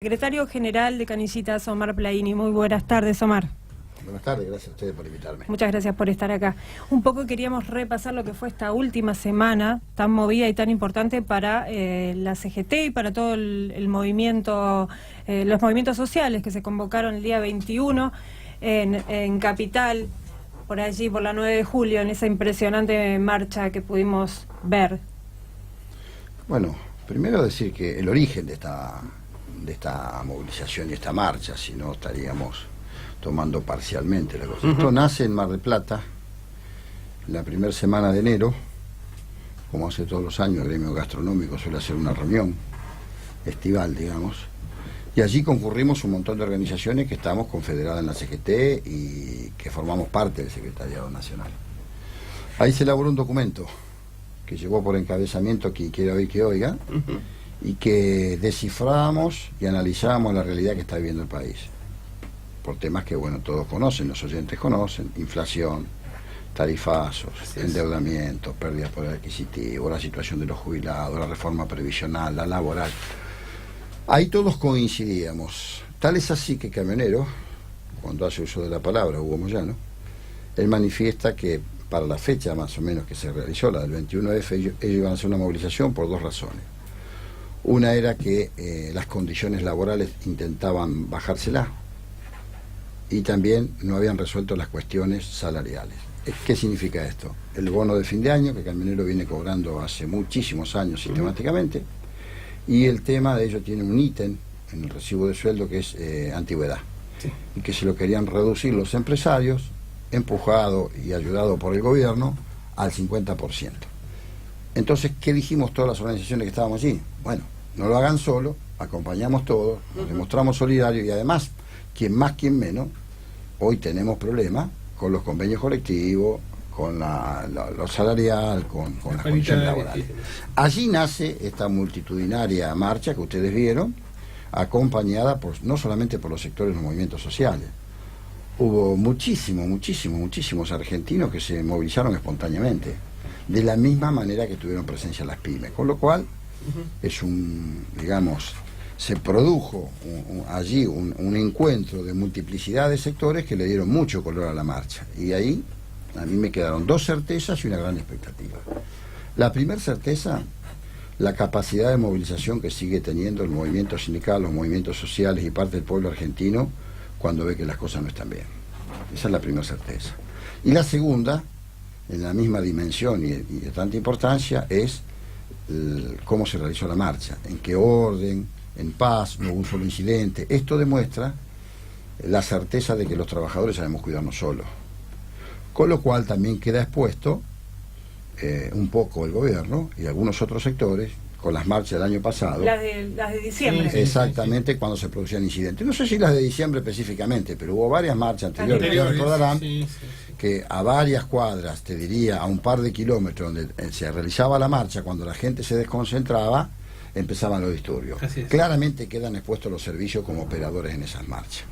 Secretario General de Canillitas, Omar Plaini. Muy buenas tardes, Omar. Buenas tardes, gracias a ustedes por invitarme. Muchas gracias por estar acá. Un poco queríamos repasar lo que fue esta última semana tan movida y tan importante para la CGT y para todo el movimiento, los movimientos sociales que se convocaron el día 21 en Capital, por allí, por la 9 de julio, en esa impresionante marcha que pudimos ver. Bueno, primero decir que el origen de esta movilización y esta marcha, si no estaríamos tomando parcialmente la cosa. Esto nace en Mar del Plata, la primera semana de enero, como hace todos los años, el gremio gastronómico suele hacer una reunión estival, digamos, y allí concurrimos un montón de organizaciones que estamos confederadas en la CGT y que formamos parte del Secretariado Nacional. Ahí se elaboró un documento que llevó por encabezamiento quien quiera oír que oiga, y que descifrábamos y analizábamos la realidad que está viviendo el país. Por temas que, bueno, todos conocen, los oyentes conocen: inflación, tarifazos, endeudamiento, pérdida de poder adquisitivo, la situación de los jubilados, la reforma previsional, la laboral. Ahí todos coincidíamos. Tal es así que Camionero, cuando hace uso de la palabra, Hugo Moyano, él manifiesta que para la fecha más o menos que se realizó, la del 21F, ellos iban a hacer una movilización por dos razones. Una era que las condiciones laborales intentaban bajársela y también no habían resuelto las cuestiones salariales. ¿Qué significa esto? El bono de fin de año, que Camionero viene cobrando hace muchísimos años sistemáticamente, y el tema de ello tiene un ítem en el recibo de sueldo que es antigüedad, y que se lo querían reducir los empresarios, empujado y ayudado por el gobierno, al 50%. Entonces, ¿qué dijimos todas las organizaciones que estábamos allí? Bueno, no lo hagan solo, acompañamos todos, nos demostramos solidarios y además, quien más, quien menos, hoy tenemos problemas con los convenios colectivos, con lo salarial, con las condiciones laborales. Allí nace esta multitudinaria marcha que ustedes vieron, acompañada no solamente por los sectores de los movimientos sociales. Hubo muchísimos argentinos que se movilizaron espontáneamente, de la misma manera que tuvieron presencia las pymes, con lo cual es digamos, se produjo allí un encuentro de multiplicidad de sectores que le dieron mucho color a la marcha, y ahí a mí me quedaron dos certezas y una gran expectativa. La primera certeza, la capacidad de movilización que sigue teniendo el movimiento sindical, los movimientos sociales y parte del pueblo argentino cuando ve que las cosas no están bien. Esa es la primera certeza. Y la segunda, en la misma dimensión y de tanta importancia, es cómo se realizó la marcha, en qué orden, en paz, no hubo un solo incidente. Esto demuestra la certeza de que los trabajadores sabemos cuidarnos solos. Con lo cual también queda expuesto un poco el gobierno y algunos otros sectores con las marchas del año pasado. Las de diciembre. Exactamente, cuando se producían incidentes. No sé si las de diciembre específicamente, pero hubo varias marchas anteriores. Ustedes recordarán que a varias cuadras, te diría a un par de kilómetros donde se realizaba la marcha, cuando la gente se desconcentraba, empezaban los disturbios. Claramente quedan expuestos los servicios como operadores en esas marchas.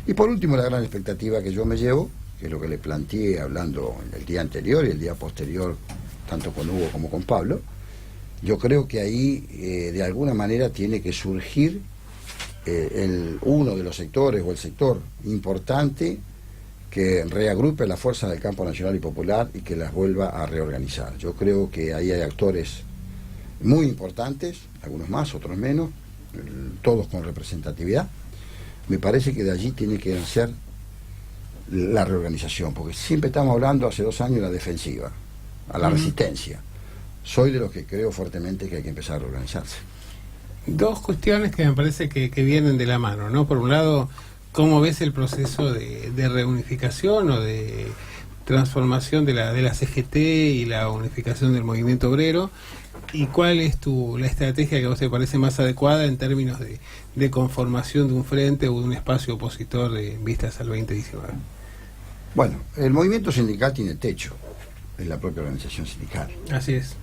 Y por último, la gran expectativa que yo me llevo, que es lo que le planteé hablando el día anterior y el día posterior, tanto con Hugo como con Pablo. Yo creo que ahí, de alguna manera, tiene que surgir uno de los sectores o el sector importante que reagrupe la fuerza del campo nacional y popular y que las vuelva a reorganizar. Yo creo que ahí hay actores muy importantes, algunos más, otros menos, todos con representatividad. Me parece que de allí tiene que nacer la reorganización, porque siempre estamos hablando, hace 2 años, de la defensiva, a la resistencia. Soy de los que creo fuertemente que hay que empezar a reorganizarse. Dos cuestiones que me parece que vienen de la mano, ¿no? Por un lado, ¿cómo ves el proceso de reunificación o de transformación de la CGT y la unificación del movimiento obrero? ¿Y cuál es la estrategia que a vos te parece más adecuada en términos de conformación de un frente o de un espacio opositor en vistas al 2019? Bueno, el movimiento sindical tiene techo, es la propia organización sindical. Así es.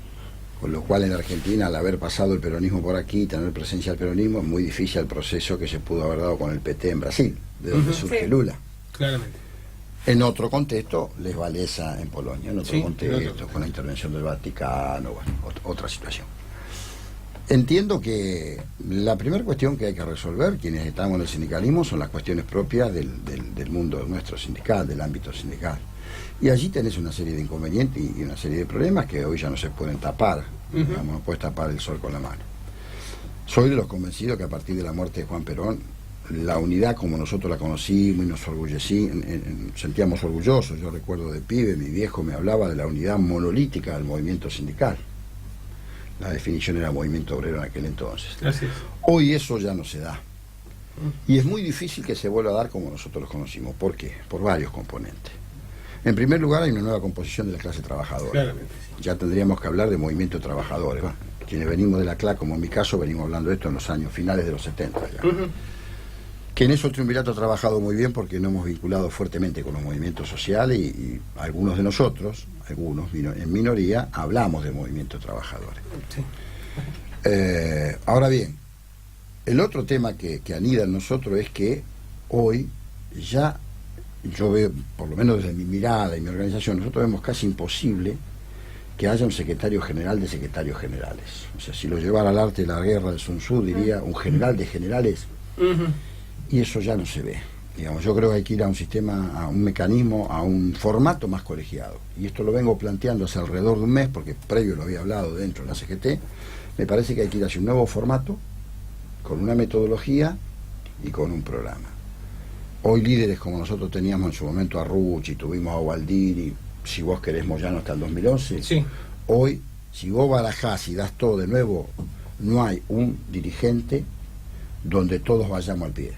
Con lo cual en Argentina, al haber pasado el peronismo por aquí, tener presencia del peronismo, es muy difícil el proceso que se pudo haber dado con el PT en Brasil, de donde surge Lula. Claramente. En otro contexto, les Walesa en Polonia, en otro contexto, con la intervención del Vaticano, bueno, otra situación. Entiendo que la primera cuestión que hay que resolver, quienes estamos en el sindicalismo, son las cuestiones propias del mundo nuestro sindical, del ámbito sindical. Y allí tenés una serie de inconvenientes y una serie de problemas que hoy ya no se pueden tapar, digamos, no puedes tapar el sol con la mano. Soy de los convencidos que a partir de la muerte de Juan Perón, la unidad como nosotros la conocimos y nos sentíamos orgullosos. Yo recuerdo de pibe, mi viejo me hablaba de la unidad monolítica del movimiento sindical. La definición era movimiento obrero en aquel entonces. Gracias. Hoy eso ya no se da. Y es muy difícil que se vuelva a dar como nosotros los conocimos. ¿Por qué? Por varios componentes. En primer lugar, hay una nueva composición de la clase trabajadora. Claramente, sí. Ya tendríamos que hablar de movimiento de trabajadores. ¿Va? Quienes venimos de la CLA, como en mi caso, venimos hablando de esto en los años finales de los 70 ya. Que en eso el triunvirato ha trabajado muy bien porque nos hemos vinculado fuertemente con los movimientos sociales y algunos de nosotros, en minoría, hablamos de movimientos trabajadores. Sí. Ahora bien, el otro tema que anida en nosotros es que hoy ya yo veo, por lo menos desde mi mirada y mi organización, nosotros vemos casi imposible que haya un secretario general de secretarios generales. O sea, si lo llevara al arte de la guerra de Sun Tzu, diría un general de generales. Y eso ya no se ve. Digamos, yo creo que hay que ir a un sistema, a un mecanismo, a un formato más colegiado. Y esto lo vengo planteando hace alrededor de un mes, porque previo lo había hablado dentro de la CGT. Me parece que hay que ir hacia un nuevo formato, con una metodología y con un programa. Hoy líderes como nosotros teníamos en su momento a Rucci, tuvimos a Gualdini, si vos querés Moyano hasta el 2011, Sí. Hoy, si vos barajás y das todo de nuevo, no hay un dirigente donde todos vayamos al pie,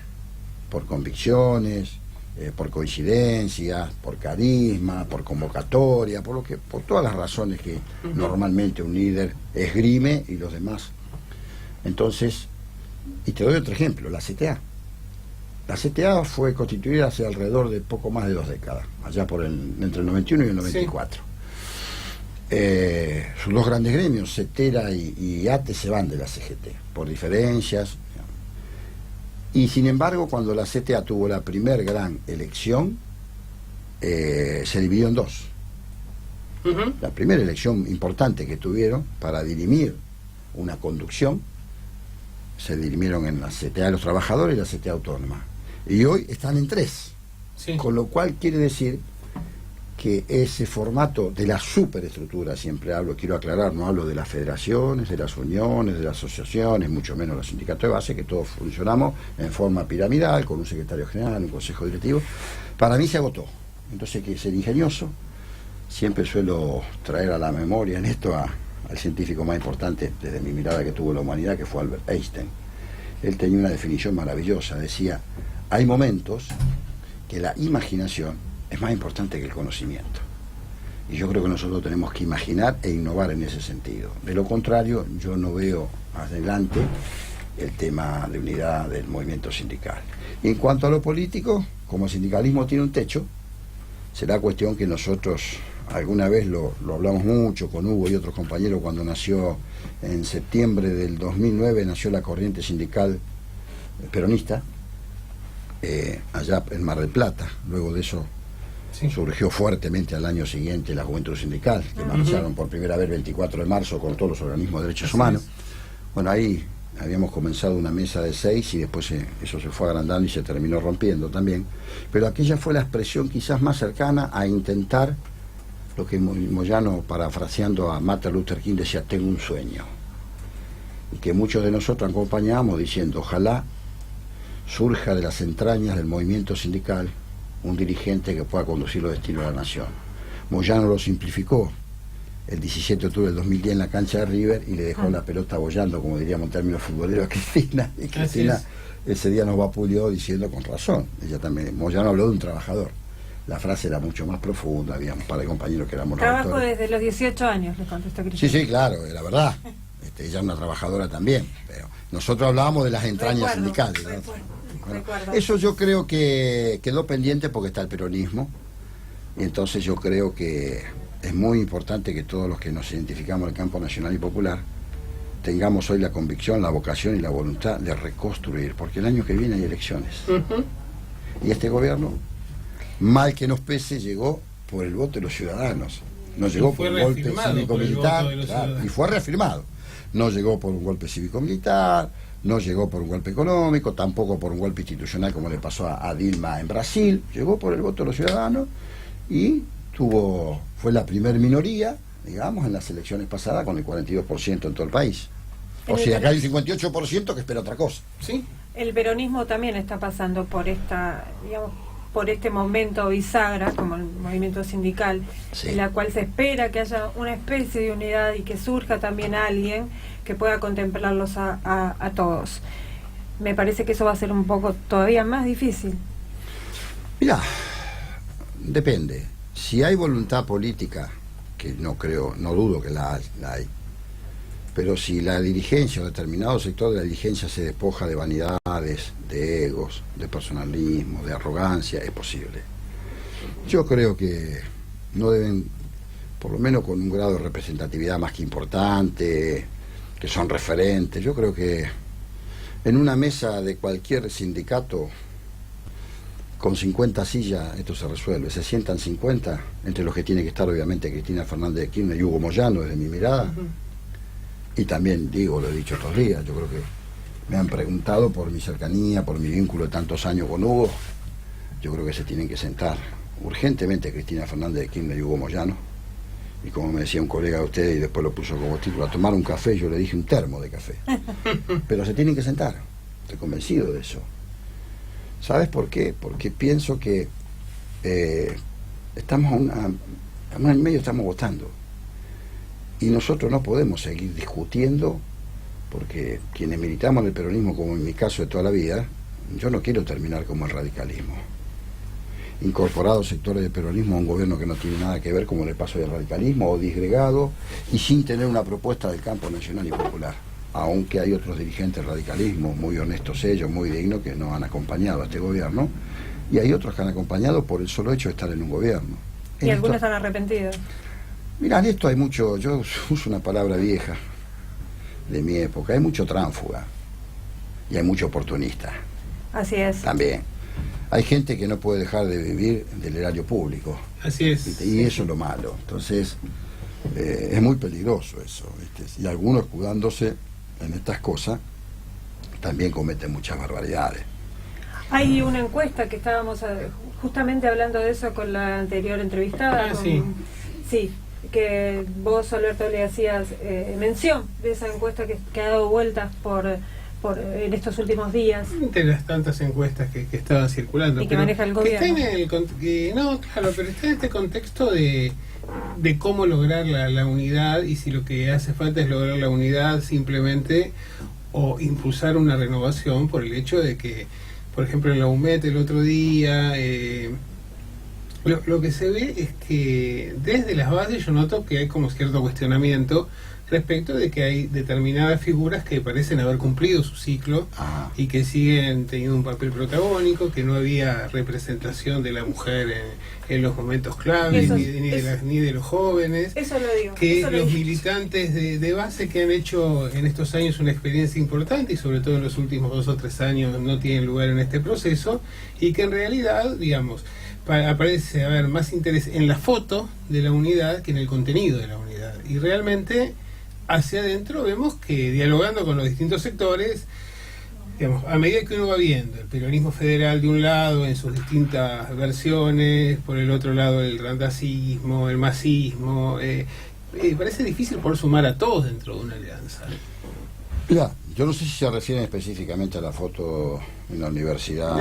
por convicciones, por coincidencias, por carisma, por convocatoria, por todas las razones que normalmente un líder esgrime y los demás. Entonces, y te doy otro ejemplo, la CTA. La CTA fue constituida hace alrededor de poco más de 2 décadas, allá entre el 91 y el 94. Sus dos grandes gremios, CETERA y ATE, se van de la CGT, por diferencias. Y sin embargo, cuando la CTA tuvo la primer gran elección, se dividió en dos. La primera elección importante que tuvieron para dirimir una conducción, se dirimieron en la CTA de los trabajadores y la CTA autónoma. Y hoy están en 3. Sí. Con lo cual quiere decir que ese formato de la superestructura, siempre hablo, quiero aclarar, no hablo de las federaciones, de las uniones, de las asociaciones, mucho menos los sindicatos de base, que todos funcionamos en forma piramidal, con un secretario general, un consejo directivo. Para mí se agotó. Entonces hay que ser ingenioso. Siempre suelo traer a la memoria en esto al científico más importante desde mi mirada que tuvo la humanidad, que fue Albert Einstein. Él tenía una definición maravillosa, decía: hay momentos que la imaginación es más importante que el conocimiento. Y yo creo que nosotros tenemos que imaginar e innovar en ese sentido. De lo contrario, yo no veo adelante el tema de unidad del movimiento sindical. Y en cuanto a lo político, como el sindicalismo tiene un techo, será cuestión que nosotros alguna vez lo hablamos mucho con Hugo y otros compañeros cuando nació en septiembre del 2009, nació la corriente sindical peronista, allá en Mar del Plata. Luego de eso surgió fuertemente al año siguiente la Juventud Sindical, que marcharon por primera vez el 24 de marzo con todos los organismos de derechos humanos. Bueno, ahí habíamos comenzado una mesa de 6 y después eso se fue agrandando y se terminó rompiendo también. Pero aquella fue la expresión quizás más cercana a intentar lo que Moyano, parafraseando a Martin Luther King, decía: tengo un sueño. Y que muchos de nosotros acompañamos diciendo: ojalá surja de las entrañas del movimiento sindical un dirigente que pueda conducir los destinos de la nación. Moyano lo simplificó el 17 de octubre del 2010 en la cancha de River y le dejó la pelota bollando, como diríamos en términos futboleros, a Cristina. Y Cristina ese día nos vapuleó diciendo con razón. Ella también, Moyano habló de un trabajador. La frase era mucho más profunda, había un par de compañeros que éramos Trabajo desde los 18 años, le contestó Cristina. Sí, claro, la verdad. Ella es una trabajadora también, pero nosotros hablábamos de las entrañas sindicales. Bueno, eso yo creo que quedó pendiente porque está el peronismo, y entonces yo creo que es muy importante que todos los que nos identificamos en el campo nacional y popular tengamos hoy la convicción, la vocación y la voluntad de reconstruir, porque el año que viene hay elecciones. Y este gobierno, mal que nos pese, llegó por el voto de los ciudadanos, no llegó por el golpe cívico-militar, claro, y fue reafirmado. no llegó por un golpe cívico-militar, no llegó por un golpe económico, tampoco por un golpe institucional como le pasó a Dilma en Brasil, llegó por el voto de los ciudadanos y fue la primer minoría, digamos, en las elecciones pasadas con el 42% en todo el país. O sea, acá hay un 58% que espera otra cosa. ¿Sí? El peronismo también está pasando por por este momento bisagra, como el movimiento sindical, Sí. en la cual se espera que haya una especie de unidad y que surja también alguien que pueda contemplarlos a todos. Me parece que eso va a ser un poco todavía más difícil. Mirá, depende. Si hay voluntad política, que no dudo que la hay, pero si la dirigencia o determinado sector de la dirigencia se despoja de vanidades, de egos, de personalismo, de arrogancia, es posible. Yo creo que no deben, por lo menos con un grado de representatividad más que importante, que son referentes, yo creo que en una mesa de cualquier sindicato con 50 sillas esto se resuelve. Se sientan 50, entre los que tiene que estar obviamente Cristina Fernández de Kirchner y Hugo Moyano, desde mi mirada. Y también lo he dicho estos días, yo creo que me han preguntado por mi cercanía, por mi vínculo de tantos años con Hugo. Yo creo que se tienen que sentar urgentemente Cristina Fernández de Kirchner y Hugo Moyano. Y como me decía un colega de ustedes y después lo puso como título, a tomar un café, yo le dije un termo de café. Pero se tienen que sentar, estoy convencido de eso. ¿Sabes por qué? Porque pienso que estamos un año y medio, estamos votando. Y nosotros no podemos seguir discutiendo, porque quienes militamos en el peronismo, como en mi caso de toda la vida, yo no quiero terminar como el radicalismo. Incorporados sectores del peronismo a un gobierno que no tiene nada que ver, como le pasó al radicalismo, o disgregado, y sin tener una propuesta del campo nacional y popular. Aunque hay otros dirigentes del radicalismo, muy honestos ellos, muy dignos, que nos han acompañado a este gobierno, y hay otros que han acompañado por el solo hecho de estar en un gobierno. Y algunos están arrepentidos. Mirá, en esto hay mucho, yo uso una palabra vieja de mi época, hay mucho tránsfuga y hay mucho oportunista. Así es. También. Hay gente que no puede dejar de vivir del erario público. Así es. Y eso es lo malo. Entonces, es muy peligroso eso, ¿viste? Y algunos, escudándose en estas cosas, también cometen muchas barbaridades. Hay una encuesta que estábamos justamente hablando de eso con la anterior entrevistada. Sí. Sí, que vos, Alberto, le hacías mención de esa encuesta que ha dado vueltas en estos últimos días. Entre las tantas encuestas que estaban circulando. Y que maneja el gobierno. No, claro, pero está en este contexto de cómo lograr la unidad, y si lo que hace falta es lograr la unidad simplemente, o impulsar una renovación, por el hecho de que, por ejemplo, en la UMET el otro día, lo que se ve es que desde las bases yo noto que hay como cierto cuestionamiento respecto de que hay determinadas figuras que parecen haber cumplido su ciclo y que siguen teniendo un papel protagónico, que no había representación de la mujer en los momentos claves, ni de los jóvenes. Eso lo digo. Que eso lo los digo. militantes de base que han hecho en estos años una experiencia importante, y sobre todo en los últimos 2 o 3 años, no tienen lugar en este proceso, y que en realidad, digamos, aparece haber más interés en la foto de la unidad que en el contenido de la unidad. Y realmente hacia adentro vemos que, dialogando con los distintos sectores, digamos, a medida que uno va viendo el peronismo federal de un lado en sus distintas versiones, por el otro lado el randacismo, el masismo, parece difícil poder sumar a todos dentro de una alianza. Mira, yo no sé si se refieren específicamente a la foto en la universidad.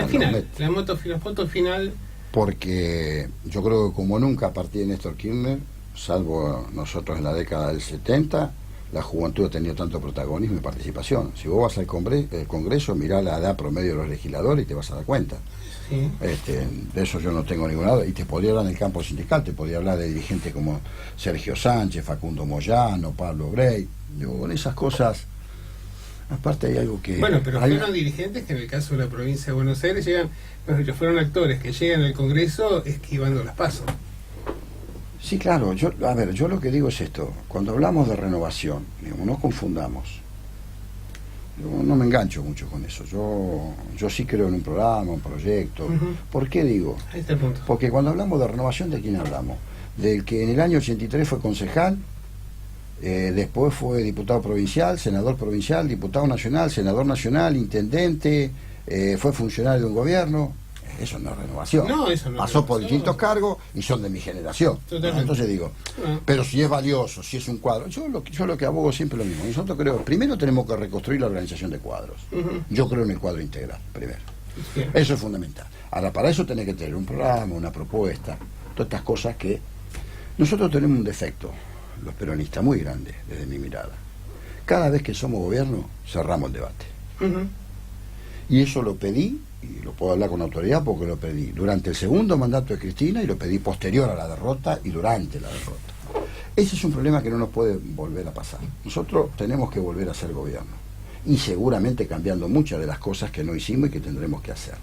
La foto final. Porque yo creo que como nunca a partir de Néstor Kirchner, salvo nosotros en la década del 70, la juventud ha tenido tanto protagonismo y participación. Si vos vas al Congreso, mirá la edad promedio de los legisladores y te vas a dar cuenta. Sí. De eso yo no tengo ninguna duda. Y te podría hablar en el campo sindical, te podría hablar de dirigentes como Sergio Sánchez, Facundo Moyano, Pablo Grey. Digo, con esas cosas, aparte hay algo que... Bueno, pero fueron dirigentes que en el caso de la provincia de Buenos Aires fueron actores que llegan al Congreso esquivando las pasos. Sí, claro. Yo lo que digo es esto. Cuando hablamos de renovación, digamos, no confundamos. Yo no me engancho mucho con eso. Yo sí creo en un programa, un proyecto. ¿Por qué digo? Ahí está el punto. Porque cuando hablamos de renovación, ¿de quién hablamos? Del que en el año 83 fue concejal después fue diputado provincial, senador provincial, diputado nacional, senador nacional, intendente, fue funcionario de un gobierno. Eso no es renovación. No, eso no pasó es por distintos cargos y son de mi generación. Totalmente. Entonces digo, pero si es valioso, si es un cuadro, yo lo que abogo siempre es lo mismo. Nosotros creo, primero tenemos que reconstruir la organización de cuadros. Yo creo en el cuadro integral, primero. Eso es fundamental. Ahora, para eso tenés que tener un programa, una propuesta, todas estas cosas que... Nosotros tenemos un defecto, los peronistas, muy grande, desde mi mirada. Cada vez que somos gobierno, cerramos el debate. Y eso lo pedí, y lo puedo hablar con autoridad porque lo pedí durante el segundo mandato de Cristina y lo pedí posterior a la derrota y durante la derrota. Ese es un problema que no nos puede volver a pasar. Nosotros tenemos que volver a ser gobierno. Y seguramente cambiando muchas de las cosas que no hicimos y que tendremos que hacer.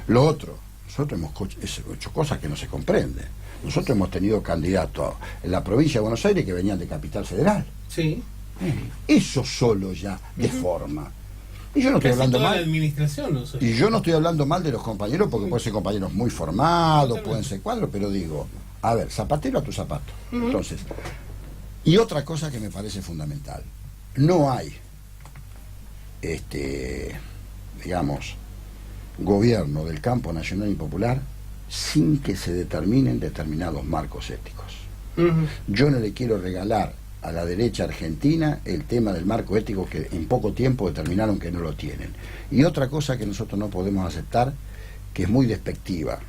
Lo otro, nosotros hemos hecho cosas que no se comprenden. Nosotros hemos tenido candidatos en la provincia de Buenos Aires que venían de Capital Federal. Sí. Eso solo ya deforma. Y yo no estoy hablando mal. La administración, no sé. Y yo no estoy hablando mal de los compañeros porque pueden ser compañeros muy formados, pueden ser cuadros, pero digo, a ver, zapatero a tu zapato. Entonces, y otra cosa que me parece fundamental, no hay digamos, gobierno del campo nacional y popular sin que se determinen determinados marcos éticos. Yo no le quiero regalar a la derecha argentina el tema del marco ético que en poco tiempo determinaron que no lo tienen. Y otra cosa que nosotros no podemos aceptar, que es muy despectiva,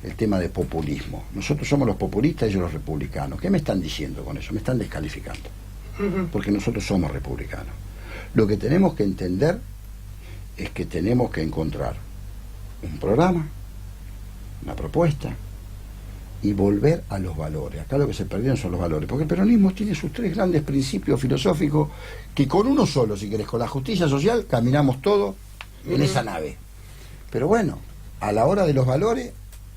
el tema de populismo. Nosotros somos los populistas y ellos los republicanos. ¿Qué me están diciendo con eso? Me están descalificando. Porque nosotros somos republicanos. Lo que tenemos que entender es que tenemos que encontrar un programa, una propuesta y volver a los valores. Acá lo que se perdieron son los valores, porque el peronismo tiene sus tres grandes principios filosóficos que con uno solo, si querés, con la justicia social, caminamos todo en esa nave. Pero bueno, a la hora de los valores,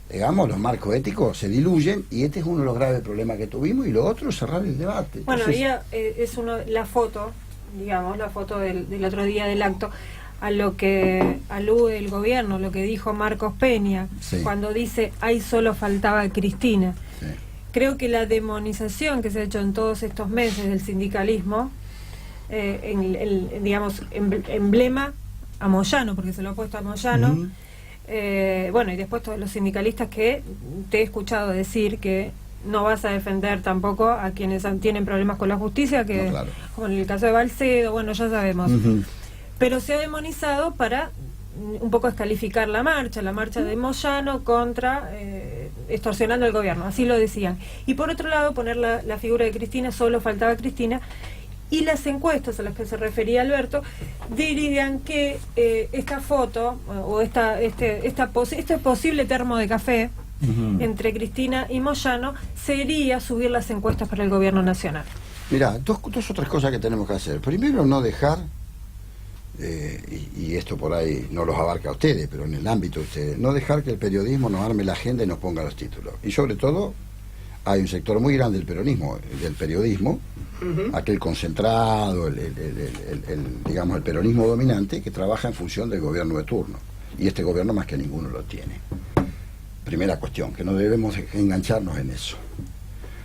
digamos, los marcos éticos se diluyen y este es uno de los graves problemas que tuvimos y lo otro es cerrar el debate. Bueno, entonces, es la foto, digamos, la foto del otro día del acto, a lo que alude el gobierno, lo que dijo Marcos Peña, sí, cuando dice, ahí solo faltaba Cristina. sí. Creo que la demonización que se ha hecho en todos estos meses del sindicalismo, digamos, emblema a Moyano, porque se lo ha puesto a Moyano, bueno, y después todos los sindicalistas que te he escuchado decir que no vas a defender tampoco a quienes tienen problemas con la justicia, que No, claro. como en el caso de Balcedo, bueno, ya sabemos. Pero se ha demonizado para un poco descalificar la marcha de Moyano contra extorsionando al gobierno, así lo decían. Y por otro lado, poner la figura de Cristina, solo faltaba Cristina, y las encuestas a las que se refería Alberto dirían que esta foto o este posible termo de café entre Cristina y Moyano sería subir las encuestas para el gobierno nacional. Mirá, dos otras cosas que tenemos que hacer. Primero, no dejar, y esto por ahí no los abarca a ustedes, pero en el ámbito de ustedes, no dejar que el periodismo nos arme la agenda y nos ponga los títulos. Y sobre todo, hay un sector muy grande del peronismo, del periodismo, aquel concentrado, digamos, el peronismo dominante, que trabaja en función del gobierno de turno. Y este gobierno más que ninguno lo tiene. Primera cuestión, que no debemos engancharnos en eso.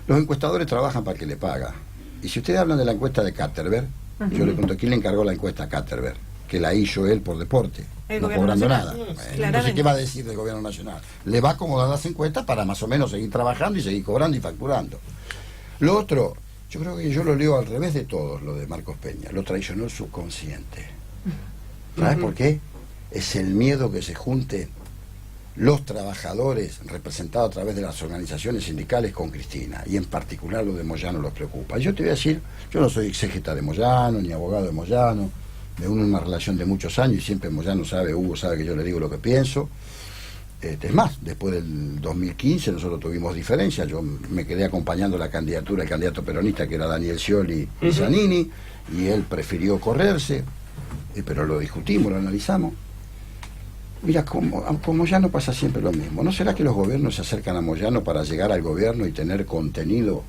Los encuestadores trabajan para el que le paga. Y si ustedes hablan de la encuesta de Katterberg, yo le pregunto, ¿quién le encargó la encuesta a Katterberg? Que la hizo él por deporte, no cobrando nada. Bueno, entonces, ¿qué va a decir del gobierno nacional? Le va a acomodar las encuestas para más o menos seguir trabajando y seguir cobrando y facturando. Lo otro, yo creo que yo lo leo al revés de todos, lo de Marcos Peña. Lo traicionó el subconsciente. ¿Sabes por qué? Es el miedo que se junten los trabajadores representados a través de las organizaciones sindicales con Cristina, y en particular lo de Moyano los preocupa. Y yo te voy a decir, yo no soy exégeta de Moyano, ni abogado de Moyano, me uno en una relación de muchos años y siempre Moyano sabe, Hugo sabe que yo le digo lo que pienso. Es más, después del 2015 nosotros tuvimos diferencias, yo me quedé acompañando la candidatura del candidato peronista que era Daniel Scioli y Zanini, y él prefirió correrse, pero lo discutimos, lo analizamos. Mira, con Moyano pasa siempre lo mismo. ¿No será que los gobiernos se acercan a Moyano para llegar al gobierno y tener contenido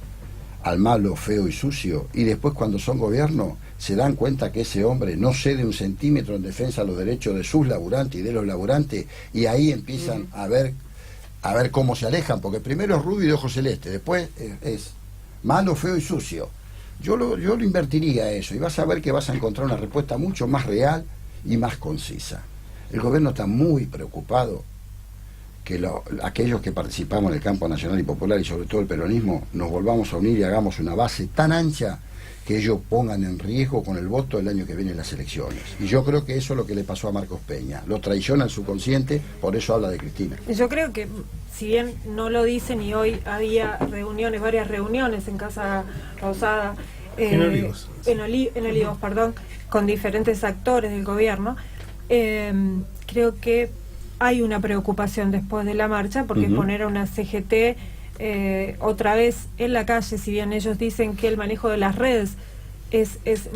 al malo, feo y sucio? Y después, cuando son gobierno, se dan cuenta que ese hombre no cede un centímetro en defensa de los derechos de sus laburantes y de los laburantes, y ahí empiezan a ver cómo se alejan, porque primero es rubio y de ojos celeste, después es malo, feo y sucio. yo lo invertiría a eso y vas a ver que vas a encontrar una respuesta mucho más real y más concisa. El gobierno está muy preocupado que aquellos que participamos en el campo nacional y popular y sobre todo el peronismo nos volvamos a unir y hagamos una base tan ancha que ellos pongan en riesgo con el voto el año que viene en las elecciones. Y yo creo que eso es lo que le pasó a Marcos Peña. Lo traiciona el subconsciente, por eso habla de Cristina. Yo creo que, si bien no lo dicen, y hoy había varias reuniones en Casa Rosada, en Olivos. En Olivos, perdón, con diferentes actores del gobierno, creo que hay una preocupación después de la marcha, porque poner a una CGT otra vez en la calle, si bien ellos dicen que el manejo de las redes es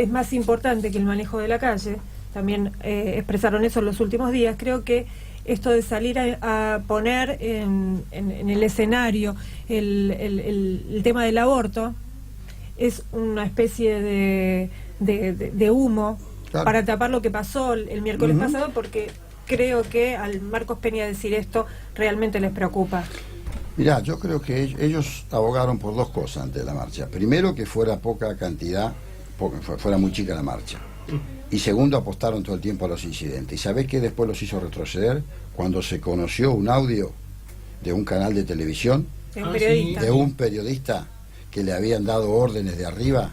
más importante que el manejo de la calle, también expresaron eso en los últimos días. Creo que esto de salir a poner en el escenario el tema del aborto es una especie de humo, claro, para tapar lo que pasó el miércoles pasado, porque creo que al Marcos Peña decir esto realmente les preocupa. Mirá, yo creo que ellos abogaron por dos cosas antes de la marcha. Primero, que fuera poca cantidad, fuera muy chica la marcha. Y segundo, apostaron todo el tiempo a los incidentes. ¿Y sabés qué después los hizo retroceder? Cuando se conoció un audio de un canal de televisión, de un periodista que le habían dado órdenes de arriba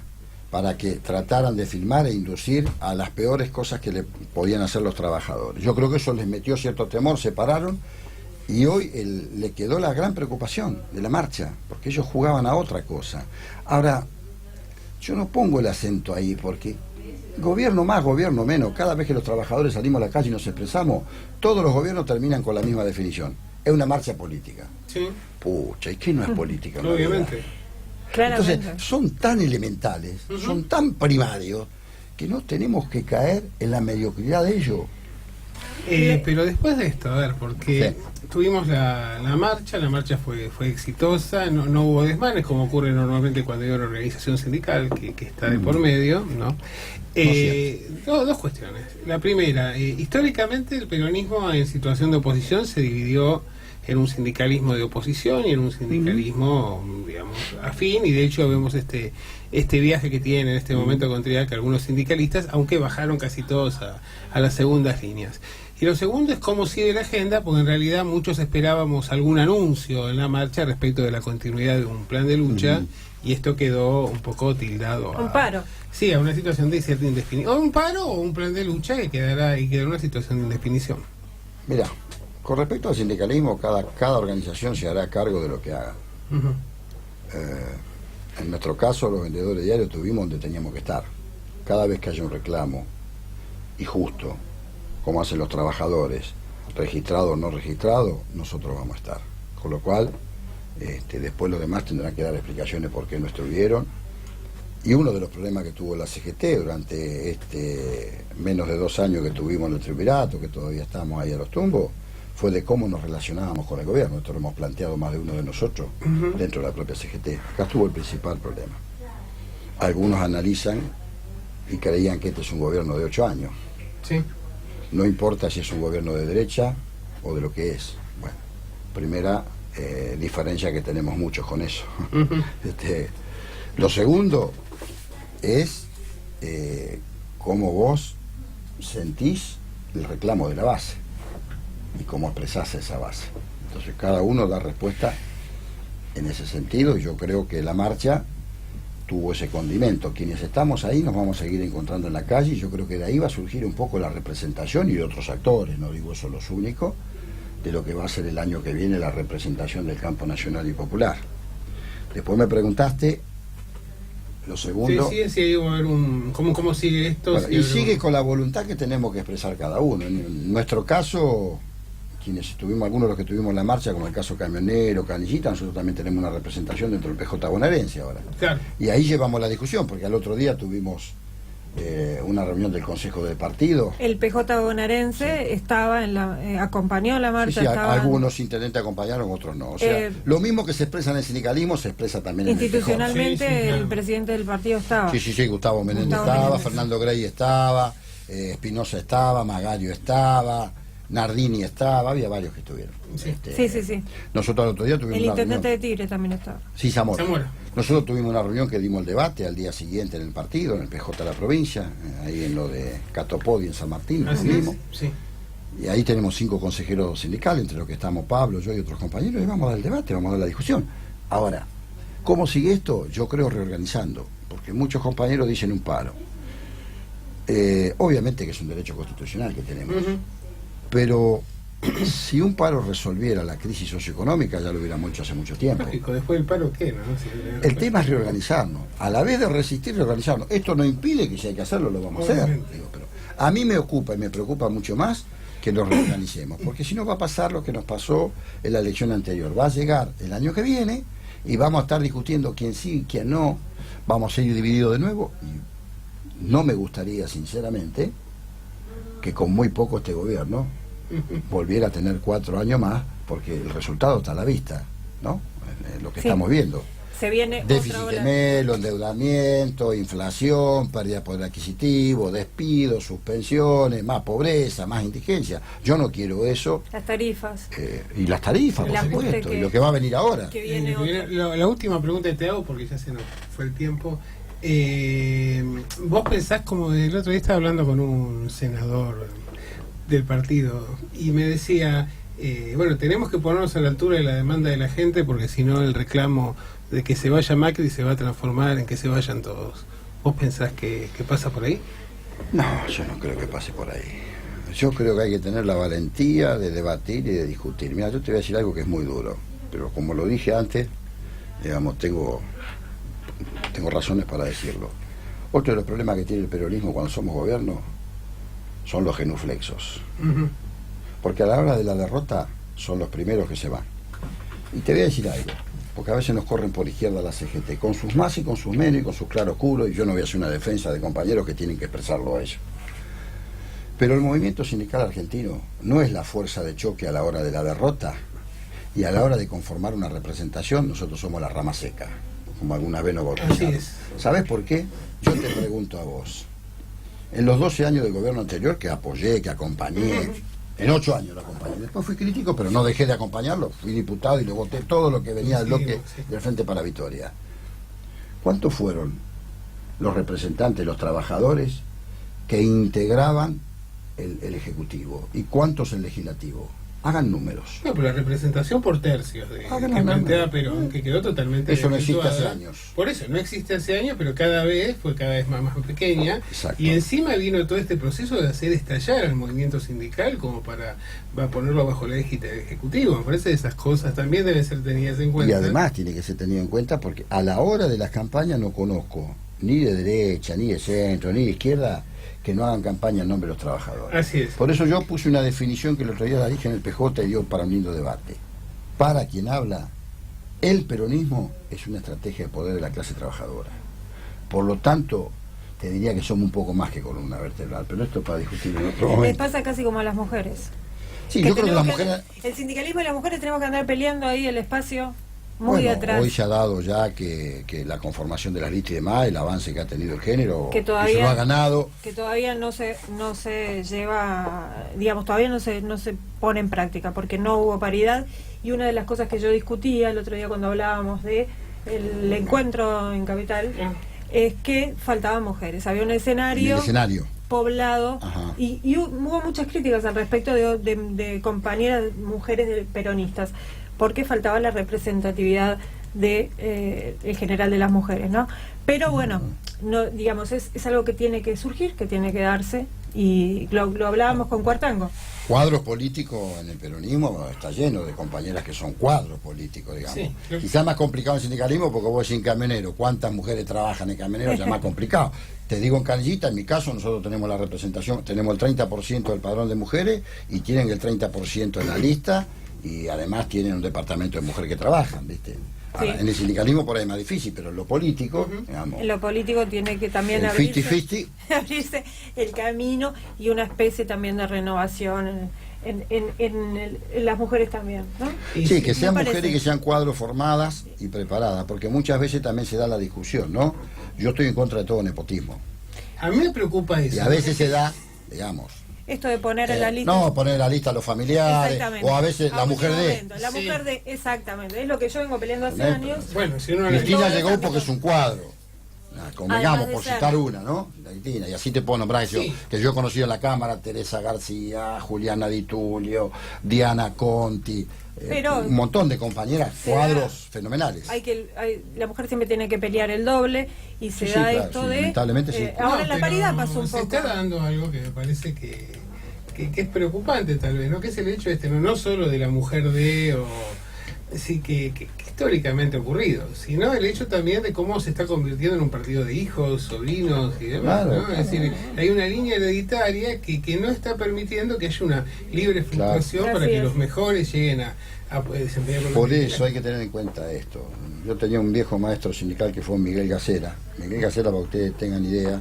para que trataran de filmar e inducir a las peores cosas que le podían hacer los trabajadores. Yo creo que eso les metió cierto temor, se pararon. Y hoy le quedó la gran preocupación de la marcha, porque ellos jugaban a otra cosa. Ahora, yo no pongo el acento ahí, porque gobierno más, gobierno menos, cada vez que los trabajadores salimos a la calle y nos expresamos, todos los gobiernos terminan con la misma definición. Es una marcha política. Sí. Pucha, ¿y qué no es política? Obviamente. Entonces, son tan elementales, son tan primarios, que no tenemos que caer en la mediocridad de ellos. Pero después de esto, a ver, porque tuvimos la marcha fue exitosa, no hubo desmanes como ocurre normalmente cuando hay una organización sindical que está de por medio, ¿no? Dos cuestiones. La primera, históricamente el peronismo en situación de oposición se dividió en un sindicalismo de oposición y en un sindicalismo, digamos, afín, y de hecho vemos este viaje que tienen en este momento con Triac algunos sindicalistas, aunque bajaron casi todos a las segundas líneas. Y lo segundo es cómo sigue la agenda, porque en realidad muchos esperábamos algún anuncio en la marcha respecto de la continuidad de un plan de lucha, y esto quedó un poco tildado un paro. Sí, a una situación de cierta indefinición. O un paro o un plan de lucha que quedará en una situación de indefinición. Mira, con respecto al sindicalismo, cada organización se hará cargo de lo que haga. En nuestro caso, los vendedores diarios estuvimos donde teníamos que estar. Cada vez que haya un reclamo, y justo, como hacen los trabajadores, registrado o no registrado, nosotros vamos a estar. Con lo cual, después los demás tendrán que dar explicaciones por qué no estuvieron. Y uno de los problemas que tuvo la CGT durante menos de 2 años que tuvimos en el triunvirato, que todavía estamos ahí a los tumbos, fue de cómo nos relacionábamos con el gobierno. Esto lo hemos planteado más de uno de nosotros dentro de la propia CGT. Acá estuvo el principal problema. Algunos analizan y creían que este es un gobierno de 8 años. Sí. No importa si es un gobierno de derecha o de lo que es. Bueno, primera diferencia que tenemos muchos con eso. Lo segundo es cómo vos sentís el reclamo de la base y cómo expresás esa base. Entonces cada uno da respuesta en ese sentido, y yo creo que la marcha tuvo ese condimento. Quienes estamos ahí nos vamos a seguir encontrando en la calle, y yo creo que de ahí va a surgir un poco la representación, y de otros actores, no digo eso los únicos, de lo que va a ser el año que viene la representación del campo nacional y popular. Después me preguntaste lo segundo. Sí, va a haber ¿cómo sigue esto? Bueno, y sigue con la voluntad que tenemos que expresar cada uno. En nuestro caso, quienes estuvimos, algunos de los que estuvimos en la marcha, como el caso Camionero, Canillita, nosotros también tenemos una representación dentro del PJ bonaerense ahora. Claro. Y ahí llevamos la discusión, porque al otro día tuvimos una reunión del Consejo de Partido. El PJ bonaerense estaba acompañó la marcha. Sí, algunos intendentes acompañaron, otros no. O sea, lo mismo que se expresa en el sindicalismo se expresa también en el PJ. Institucionalmente el presidente del partido estaba. Sí, Gustavo Menéndez estaba, Fernando Grey estaba, Espinosa estaba, Magario estaba, Nardini estaba, había varios que estuvieron. Sí. Sí. Nosotros el otro día tuvimos El una intendente de reunión. Tigre también estaba. Sí, Zamora. Zamora. Nosotros tuvimos una reunión que dimos el debate al día siguiente en el partido, en el PJ de la provincia, ahí en lo de Catopodi, en San Martín, nos Así es, reunimos. sí. Y ahí tenemos 5 consejeros sindicales, entre los que estamos Pablo, yo y otros compañeros, y vamos a dar el debate, vamos a dar la discusión. Ahora, ¿cómo sigue esto? Yo creo reorganizando, porque muchos compañeros dicen un paro. Obviamente que es un derecho constitucional que tenemos, pero si un paro resolviera la crisis socioeconómica ya lo hubiéramos hecho hace mucho tiempo. Lógico, después del paro, ¿qué? ¿No? El tema es reorganizarnos, a la vez de resistir, reorganizarnos. Esto no impide que si hay que hacerlo, lo vamos a hacer. Digo, pero a mí me ocupa y me preocupa mucho más que nos reorganicemos, porque si no va a pasar lo que nos pasó en la elección anterior. Va a llegar el año que viene y vamos a estar discutiendo quién sí, quién no, vamos a seguir divididos de nuevo. Y no me gustaría, sinceramente, que con muy poco este gobierno volviera a tener 4 años más, porque el resultado está a la vista, ¿no? Lo que estamos viendo. Se viene Déficit otra ola. gemelo, endeudamiento, inflación, pérdida de poder adquisitivo, despidos, suspensiones, más pobreza, más indigencia. Yo no quiero eso. Las tarifas. Y las tarifas, El por ajuste supuesto, que- y lo que va a venir ahora. Que viene otra. La última pregunta que te hago, porque ya se nos fue el tiempo. Vos pensás, como el otro día estaba hablando con un senador del partido y me decía, bueno, tenemos que ponernos a la altura de la demanda de la gente, porque si no el reclamo de que se vaya Macri se va a transformar en que se vayan todos. ¿Vos pensás que pasa por ahí? No, yo no creo que pase por ahí. Yo creo que hay que tener la valentía de debatir y de discutir. Mira, yo te voy a decir algo que es muy duro, pero como lo dije antes, digamos, tengo razones para decirlo. Otro de los problemas que tiene el peronismo cuando somos gobierno son los genuflexos. Porque a la hora de la derrota son los primeros que se van. Y te voy a decir algo, porque a veces nos corren por izquierda la CGT, con sus más y con sus menos y con sus claroscuros, y yo no voy a hacer una defensa de compañeros que tienen que expresarlo a ellos. Pero el movimiento sindical argentino no es la fuerza de choque a la hora de la derrota, y a la hora de conformar una representación nosotros somos la rama seca, como alguna vez nos bautizaron. Así es. ¿Sabes por qué? Yo te pregunto a vos. En los 12 años del gobierno anterior, que apoyé, que acompañé, en 8 años lo acompañé. Después fui crítico, pero no dejé de acompañarlo. Fui diputado y le voté todo lo que venía del bloque del Frente para Victoria. ¿Cuántos fueron los representantes, los trabajadores que integraban el Ejecutivo? ¿Y cuántos el Legislativo? Hagan números. No, pero la representación por tercios que Hagan los plantea números. Perón, que quedó totalmente Eso no existe desvirtuada. hace años. Por eso, no existe hace años, pero cada vez fue cada vez más pequeña. Exacto. Y encima vino todo este proceso de hacer estallar al movimiento sindical como para ponerlo bajo la égida del Ejecutivo. Me parece que esas cosas también deben ser tenidas en cuenta. Y además tiene que ser tenido en cuenta porque a la hora de las campañas no conozco ni de derecha, ni de centro, ni de izquierda que no hagan campaña en nombre de los trabajadores. Así es. Por eso yo puse una definición que el otro día la dije en el PJ y dio para un lindo debate. Para quien habla, el peronismo es una estrategia de poder de la clase trabajadora. Por lo tanto, te diría que somos un poco más que columna vertebral, pero esto para discutir en otro Les momento. pasa casi como a las mujeres. Sí, yo creo que las tenemos mujeres... el sindicalismo y las mujeres tenemos que andar peleando ahí el espacio muy Bueno, atrás. hoy se ha dado ya que la conformación de las listas y demás, el avance que ha tenido el género, Que todavía- eso lo ha ganado. Que todavía no se lleva, digamos, todavía no se pone en práctica porque no hubo paridad. Y una de las cosas que yo discutía el otro día cuando hablábamos de el encuentro en Capital es que faltaban mujeres. Había un En escenario el escenario. poblado Ajá. y hubo muchas críticas al respecto de compañeras mujeres peronistas porque faltaba la representatividad de el general de las mujeres, ¿no? Pero bueno, no, digamos, es algo que tiene que surgir, que tiene que darse, y lo hablábamos con Cuartango. Cuadros políticos en el peronismo está lleno de compañeras que son cuadros políticos, digamos. Sí. Quizás más complicado en sindicalismo porque vos decís en camionero, ¿cuántas mujeres trabajan en camionero? Ya más complicado. Te digo en Canillita, en mi caso nosotros tenemos la representación, tenemos el 30% del padrón de mujeres y tienen el 30% en la lista y además tienen un departamento de mujeres que trabajan, ¿viste? Ahora, Sí. en el sindicalismo por ahí es más difícil, pero en lo político, digamos, En lo político tiene que también el abrirse, 50-50. abrirse el camino y una especie también de renovación en las mujeres también, ¿no? Sí, que sean me parece. mujeres y que sean cuadros formadas y preparadas, porque muchas veces también se da la discusión, ¿no? Yo estoy en contra de todo nepotismo. A mí me preocupa eso. Y a veces se da, digamos, esto de poner en la lista... No, poner en la lista a los familiares, Exactamente. o a veces la mujer de... Momento. La mujer de... Exactamente, es lo que yo vengo peleando hace años. Bueno, si uno Cristina llegó porque es un cuadro. Convengamos, de por ser. citar una, ¿no? La Cristina, y así te puedo nombrar que yo he conocido en la Cámara: Teresa García, Juliana Di Tulio, Diana Conti, Pero un montón de compañeras, cuadros fenomenales. La mujer siempre tiene que pelear el doble y se Sí, da claro, esto sí, de... lamentablemente sí. Ahora en la pero paridad pasó un se poco. está dando algo que me parece que es preocupante tal vez, ¿no? Que es el hecho no solo de la mujer o sí que históricamente ha ocurrido, sino el hecho también de cómo se está convirtiendo en un partido de hijos, sobrinos y demás, Claro, ¿no? claro. Es decir, hay una línea hereditaria que no está permitiendo que haya una libre fluctuación Claro. para Así que es. los mejores lleguen a desempeñar Por eso hay que tener en cuenta esto. Yo tenía un viejo maestro sindical que fue Miguel Gacera. Miguel Gacera, para que ustedes tengan idea,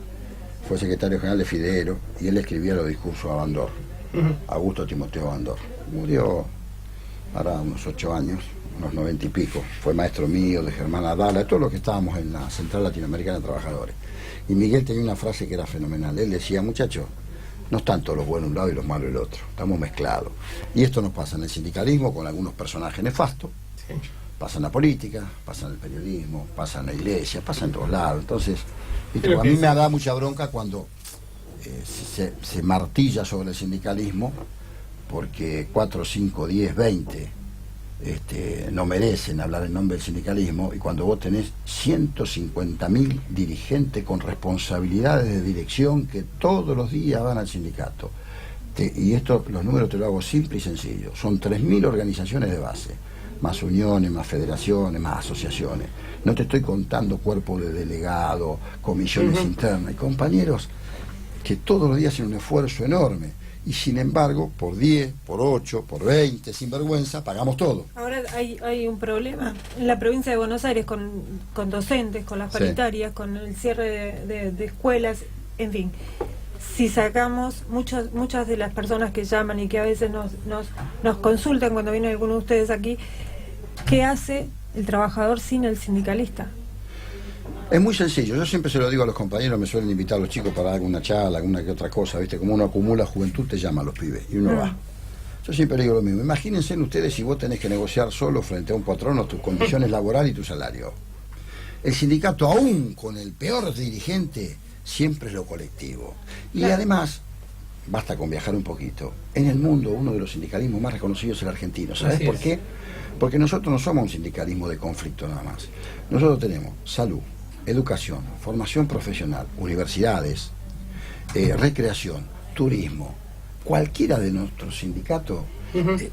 fue secretario general de Fidero, y él escribía los discursos a Bandor, Augusto Timoteo Bandor. Murió ahora unos 8 años, unos 90 y pico. Fue maestro mío, de Germán Adala, de todos los que estábamos en la Central Latinoamericana de Trabajadores. Y Miguel tenía una frase que era fenomenal. Él decía: muchachos, no están todos los buenos un lado y los malos el otro, estamos mezclados. Y esto nos pasa en el sindicalismo con algunos personajes nefastos, pasa en la política, pasa en el periodismo, pasa en la iglesia, pasa en todos lados. Entonces, a mí me da mucha bronca cuando se martilla sobre el sindicalismo, porque 4, 5, 10, 20 no merecen hablar en nombre del sindicalismo, y cuando vos tenés 150.000 dirigentes con responsabilidades de dirección que todos los días van al sindicato, y esto, los números te lo hago simple y sencillo, son 3.000 organizaciones de base, más uniones, más federaciones, más asociaciones. No te estoy contando cuerpos de delegados, comisiones internas, y compañeros que todos los días hacen un esfuerzo enorme, y sin embargo, por 10, por 8, por 20, sin vergüenza, pagamos todo. Ahora hay un problema en la provincia de Buenos Aires con docentes, con las paritarias, con el cierre de escuelas, en fin. Si sacamos muchas de las personas que llaman y que a veces nos consultan cuando viene alguno de ustedes aquí, ¿qué hace el trabajador sin el sindicalista? Es muy sencillo, yo siempre se lo digo a los compañeros, me suelen invitar a los chicos para alguna charla, alguna que otra cosa, ¿viste? Como uno acumula juventud, te llama a los pibes y uno va. Yo siempre digo lo mismo: imagínense ustedes si vos tenés que negociar solo frente a un patrono tus condiciones laborales y tu salario. El sindicato, aún con el peor dirigente, siempre es lo colectivo. Y además, basta con viajar un poquito, en el mundo uno de los sindicalismos más reconocidos es el argentino. ¿Sabes por qué? Porque nosotros no somos un sindicalismo de conflicto nada más. Nosotros tenemos salud, educación, formación profesional, universidades, recreación, turismo. Cualquiera de nuestros sindicatos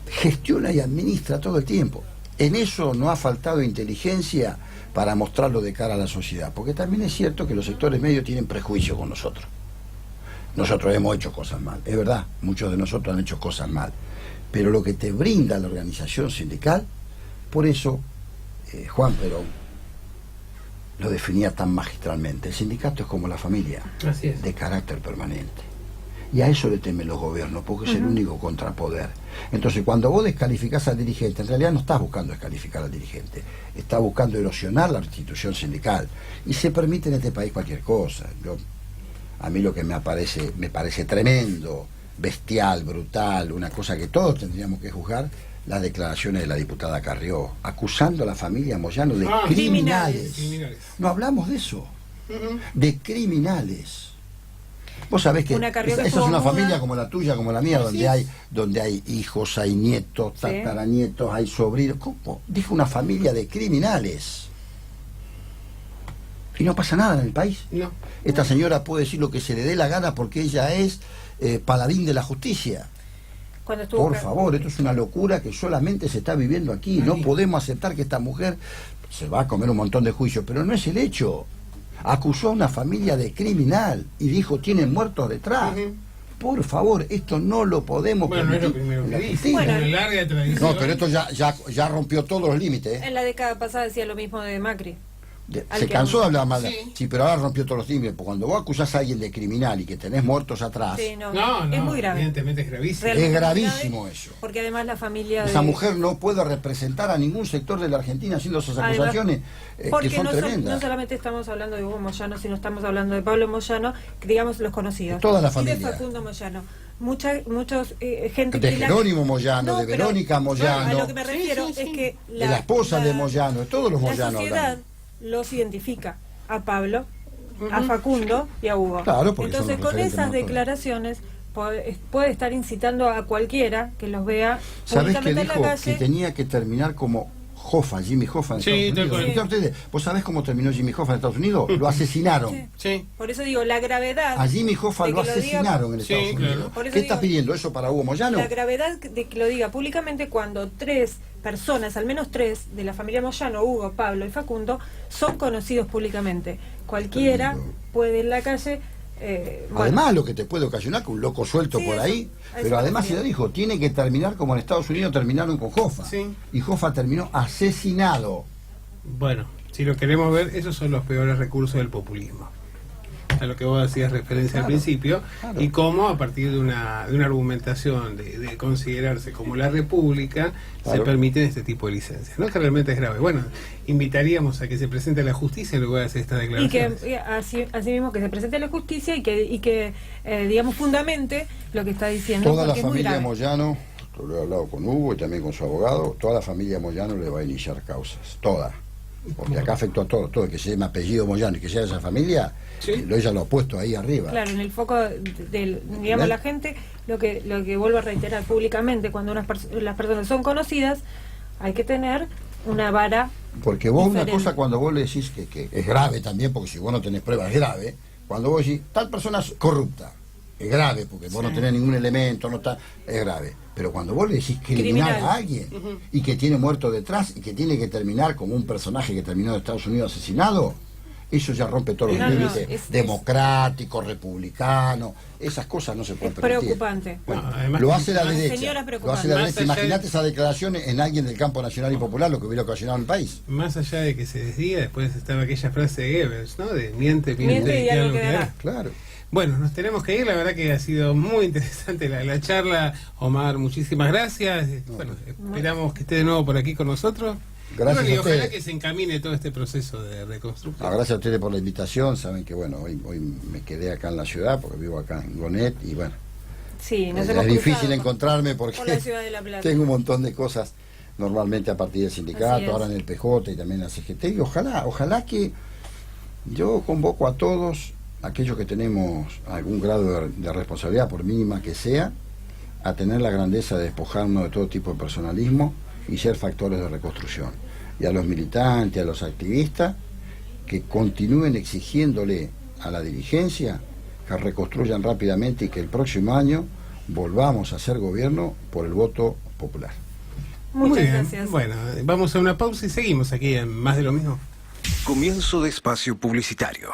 gestiona y administra todo el tiempo. En eso no ha faltado inteligencia para mostrarlo de cara a la sociedad, porque también es cierto que los sectores medios tienen prejuicio con nosotros. Nosotros hemos hecho cosas mal, es verdad, muchos de nosotros han hecho cosas mal, pero lo que te brinda la organización sindical, por eso Juan Perón lo definía tan magistralmente: el sindicato es como la familia, de carácter permanente. Y a eso le temen los gobiernos, porque es el único contrapoder. Entonces, cuando vos descalificás al dirigente, en realidad no estás buscando descalificar al dirigente, estás buscando erosionar la institución sindical. Y se permite en este país cualquier cosa. A mí lo que me parece tremendo, bestial, brutal, una cosa que todos tendríamos que juzgar, las declaraciones de la diputada Carrió, acusando a la familia Moyano de criminales. No hablamos de eso, de criminales. Vos sabés que esa es una familia como la tuya, como la mía, donde hay hijos, hay nietos, tataranietos, hay sobrinos. ¿Cómo? Dijo una familia de criminales. Y no pasa nada en el país. No. Esta señora puede decir lo que se le dé la gana porque ella es paladín de la justicia. Por favor, esto es una locura que solamente se está viviendo aquí. No podemos aceptar que esta mujer se va a comer un montón de juicios, pero no es el hecho. Acusó a una familia de criminal y dijo: tienen muertos detrás. Por favor, esto no lo podemos permitir. No es lo primero que dice. Larga tradición. No, pero esto ya rompió todos los límites. En la década pasada decía lo mismo de Macri. Se cansó de hablar mal. Sí, pero ahora rompió todos los límites. Porque cuando vos acusás a alguien de criminal y que tenés muertos atrás, no, es muy grave. Evidentemente es gravísimo. Es gravísimo eso. Porque además la familia esa mujer no puede representar a ningún sector de la Argentina haciendo esas acusaciones que son tremendas. No solamente estamos hablando de Hugo Moyano, sino estamos hablando de Pablo Moyano, que digamos los conocidos. Toda la familia. Y de Facundo Moyano. muchos gente De que Jerónimo Moyano, No, de pero Verónica Moyano, a lo que me refiero Sí, sí, sí. es que de la esposa de Moyano, de todos los la Moyano sociedad hablando. los identifica a Pablo, a Facundo y a Hugo. Claro, porque son entonces los con referentes esas motores. declaraciones puede estar incitando a cualquiera que los vea ¿Sabés que públicamente en la dijo? calle. Que tenía que terminar como Hoffa, Jimmy Hoffa en Sí, Estados tal Unidos. cual. Mirá ustedes, ¿vos sabés cómo terminó Jimmy Hoffa en Estados Unidos? Lo asesinaron. Sí. Sí. Por eso digo, la gravedad A Jimmy Hoffa de lo que lo diga- asesinaron en Sí, Estados claro. Unidos. Por eso ¿Qué está digo, pidiendo eso para Hugo Moyano? la gravedad de que lo diga públicamente cuando 3 personas, al menos 3 de la familia Moyano, Hugo, Pablo y Facundo, son conocidos públicamente. Cualquiera Tremendo. puede en la calle... bueno, Además, lo que te puede ocasionar que un loco suelto Sí, por eso- ahí, a eso pero me además se refiero. lo dijo, tiene que terminar como en Estados Unidos terminaron con Hoffa. Sí. Y Hoffa terminó asesinado. Bueno, si lo queremos ver, esos son los peores recursos del populismo. A lo que vos hacías referencia al Claro, principio, claro. y cómo a partir de una argumentación de considerarse como la República, se Claro. permiten este tipo de licencias, ¿no? Que realmente es grave. Bueno, invitaríamos a que se presente a la justicia en lugar de hacer estas y declaraciones. que así mismo que se presente la justicia y que digamos, fundamente lo que está diciendo. Toda la porque es muy familia grave. Moyano, esto lo he hablado con Hugo y también con su abogado, toda la familia Moyano le va a iniciar causas, toda. Porque acá afectó a todo el que se llama apellido Moyano y que sea de esa familia, Sí. ella lo ha puesto ahí arriba. Claro, en el foco de digamos, la gente, lo que vuelvo a reiterar públicamente, cuando las personas son conocidas, hay que tener una vara. Porque vos diferente. una cosa cuando vos le decís que es grave también, porque si vos no tenés pruebas es grave, cuando vos decís, tal persona es corrupta, es grave, porque vos no tenés ningún elemento, no está, es grave. Pero cuando vos le decís criminal Criminal. a alguien y que tiene muerto detrás y que tiene que terminar como un personaje que terminó en Estados Unidos asesinado, eso ya rompe todos los No, no, límites es- democrático, republicano, esas cosas no se pueden Es permitir. preocupante. Bueno, No, además lo que- hace la más- derecha, señora, lo preocupante. hace la Más derecha. allá de- Imagínate esas declaraciones en alguien del campo nacional y popular, lo que hubiera ocasionado en el país. Más allá de que se desdiga, después estaba aquella frase de Goebbels, ¿no? De miente, Miente y algo quedará. Claro. Bueno, nos tenemos que ir, la verdad que ha sido muy interesante la charla. Omar, muchísimas gracias. Bueno, esperamos que esté de nuevo por aquí con nosotros. Gracias y a ojalá ustedes. que se encamine todo este proceso de reconstrucción. Gracias a ustedes por la invitación. Saben que bueno, hoy me quedé acá en la ciudad porque vivo acá en Gonet y bueno, Sí, nos es hemos difícil cruzado encontrarme porque por la ciudad de La Plata. tengo un montón de cosas normalmente a partir del Así sindicato, es. ahora en el PJ y también en la CGT y ojalá que yo convoco a todos aquellos que tenemos algún grado de responsabilidad, por mínima que sea, a tener la grandeza de despojarnos de todo tipo de personalismo y ser factores de reconstrucción. Y a los militantes, a los activistas, que continúen exigiéndole a la dirigencia que reconstruyan rápidamente y que el próximo año volvamos a ser gobierno por el voto popular. Muy Muchas bien. gracias. Bueno, vamos a una pausa y seguimos aquí en Más de lo Mismo. Comienzo de espacio publicitario.